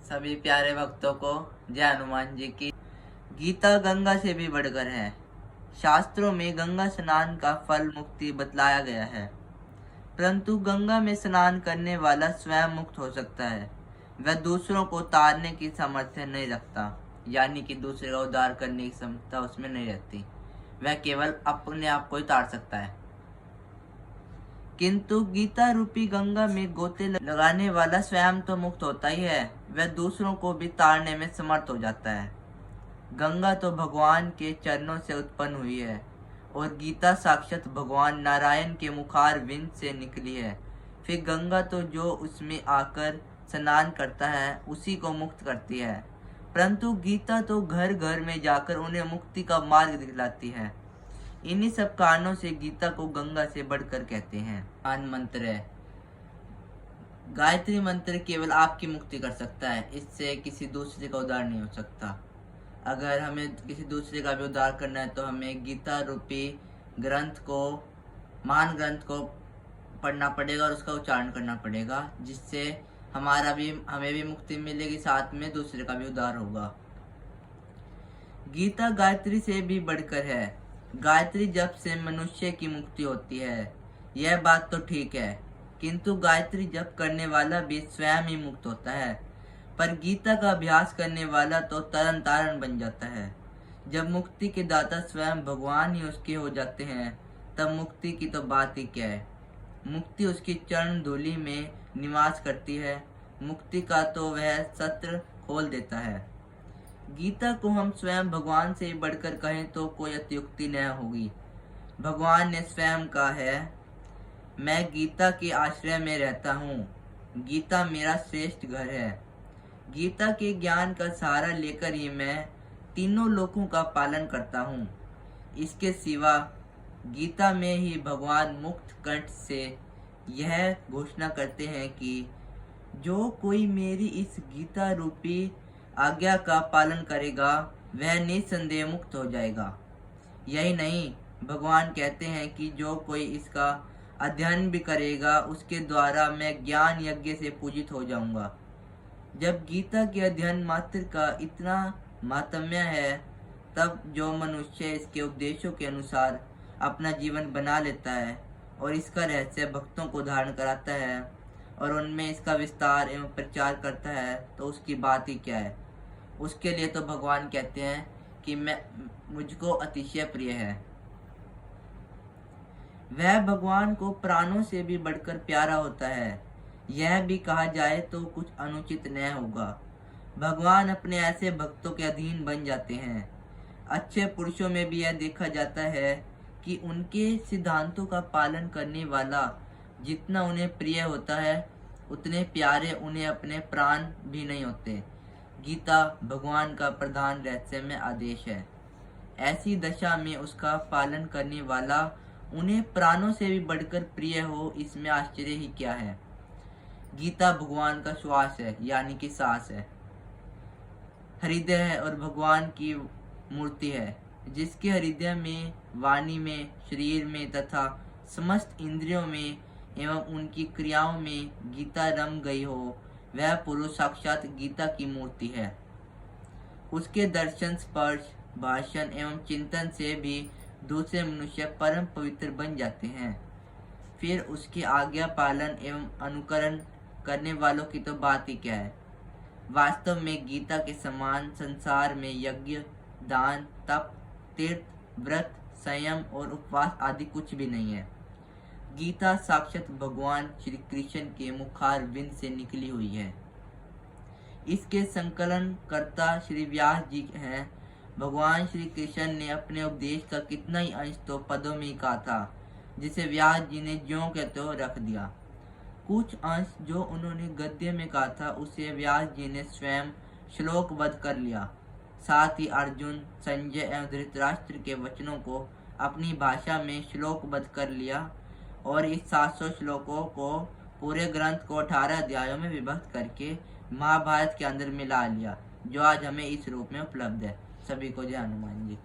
सभी प्यारे भक्तों को जय हनुमान जी की। गीता गंगा से भी बढ़कर है। शास्त्रों में गंगा स्नान का फल मुक्ति बतलाया गया है, परंतु गंगा में स्नान करने वाला स्वयं मुक्त हो सकता है। वह दूसरों को तारने की सामर्थ्य नहीं रखता, यानी कि दूसरे का उद्धार करने की क्षमता उसमें नहीं रहती। वह केवल अपने आप को ही तार सकता है। किंतु गीता रूपी गंगा में गोते लगाने वाला स्वयं तो मुक्त होता ही है, वह दूसरों को भी तारने में समर्थ हो जाता है। गंगा तो भगवान के चरणों से उत्पन्न हुई है और गीता साक्षात भगवान नारायण के मुखार विंद से निकली है। फिर गंगा तो जो उसमें आकर स्नान करता है उसी को मुक्त करती है, परंतु गीता तो घर घर में जाकर उन्हें मुक्ति का मार्ग दिखलाती है। इन्हीं सब कारणों से गीता को गंगा से बढ़कर कहते हैं। महान मंत्र है। गायत्री मंत्र केवल आपकी मुक्ति कर सकता है, इससे किसी दूसरे का उद्धार नहीं हो सकता। अगर हमें किसी दूसरे का भी उद्धार करना है तो हमें गीता रूपी ग्रंथ को, महान ग्रंथ को पढ़ना पड़ेगा और उसका उच्चारण करना पड़ेगा, जिससे हमें भी मुक्ति मिलेगी, साथ में दूसरे का भी उद्धार होगा। गीता गायत्री से भी बढ़कर है। गायत्री जप से मनुष्य की मुक्ति होती है, यह बात तो ठीक है, किंतु गायत्री जप करने वाला भी स्वयं ही मुक्त होता है, पर गीता का अभ्यास करने वाला तो तरन तारण बन जाता है। जब मुक्ति के दाता स्वयं भगवान ही उसके हो जाते हैं, तब मुक्ति की तो बात ही क्या है। मुक्ति उसकी चरण धूलि में निवास करती है। मुक्ति का तो वह सत्र खोल देता है। गीता को हम स्वयं भगवान से बढ़कर कहें तो कोई अत्युक्ति न होगी। भगवान ने स्वयं कहा है, मैं गीता के आश्रय में रहता हूँ, गीता मेरा श्रेष्ठ घर है। गीता के ज्ञान का सहारा लेकर ही मैं तीनों लोकों का पालन करता हूँ। इसके सिवा गीता में ही भगवान मुक्त कंठ से यह घोषणा करते हैं कि जो कोई मेरी इस गीता रूपी आज्ञा का पालन करेगा वह निसंदेह मुक्त हो जाएगा। यही नहीं, भगवान कहते हैं कि जो कोई इसका अध्ययन भी करेगा उसके द्वारा मैं ज्ञान यज्ञ से पूजित हो जाऊंगा। जब गीता के अध्ययन मात्र का इतना महात्म्य है, तब जो मनुष्य इसके उपदेशों के अनुसार अपना जीवन बना लेता है और इसका रहस्य भक्तों को धारण कराता है और उनमें इसका विस्तार एवं प्रचार करता है, तो उसकी बात ही क्या है। उसके लिए तो भगवान कहते हैं कि मुझको अतिशय प्रिय है। वह भगवान को प्राणों से भी बढ़कर प्यारा होता है, यह भी कहा जाए तो कुछ अनुचित न होगा। भगवान अपने ऐसे भक्तों के अधीन बन जाते हैं। अच्छे पुरुषों में भी यह देखा जाता है कि उनके सिद्धांतों का पालन करने वाला जितना उन्हें प्रिय होता है, उतने प्यारे उन्हें अपने प्राण भी नहीं होते। गीता भगवान का प्रधान रहस्यमय आदेश है। ऐसी दशा में उसका पालन करने वाला उन्हें प्राणों से भी बढ़कर प्रिय हो, इसमें आश्चर्य ही क्या है। गीता भगवान का श्वास है, यानी कि सांस है, हृदय है और भगवान की मूर्ति है। जिसके हृदय में, वाणी में, शरीर में तथा समस्त इंद्रियों में एवं उनकी क्रियाओं में गीता रम गई हो, वह पुरुष साक्षात गीता की मूर्ति है। उसके दर्शन, स्पर्श, भाषण एवं चिंतन से भी दूसरे मनुष्य परम पवित्र बन जाते हैं। फिर उसकी आज्ञा पालन एवं अनुकरण करने वालों की तो बात ही क्या है। वास्तव में गीता के समान संसार में यज्ञ, दान, तप, तीर्थ, व्रत, संयम और उपवास आदि कुछ भी नहीं है। गीता साक्षात भगवान श्री कृष्ण के मुखार विंद से निकली हुई है। इसके संकलन कर्ता श्री व्यास जी हैं। भगवान श्री कृष्ण ने अपने उपदेश का कितना ही अंश तो पदों में ही कहा था, जिसे व्यास जी ने ज्यों के त्यों रख दिया। कुछ अंश जो उन्होंने गद्य में कहा था, उसे व्यास जी ने स्वयं श्लोकबद्ध कर लिया। साथ ही अर्जुन, संजय एवं धृतराष्ट्र के वचनों को अपनी भाषा में श्लोकबद्ध कर लिया और इस 700 श्लोकों को पूरे ग्रंथ को 18 अध्यायों में विभक्त करके महाभारत के अंदर मिला लिया, जो आज हमें इस रूप में उपलब्ध है। सभी को जय हनुमान जी।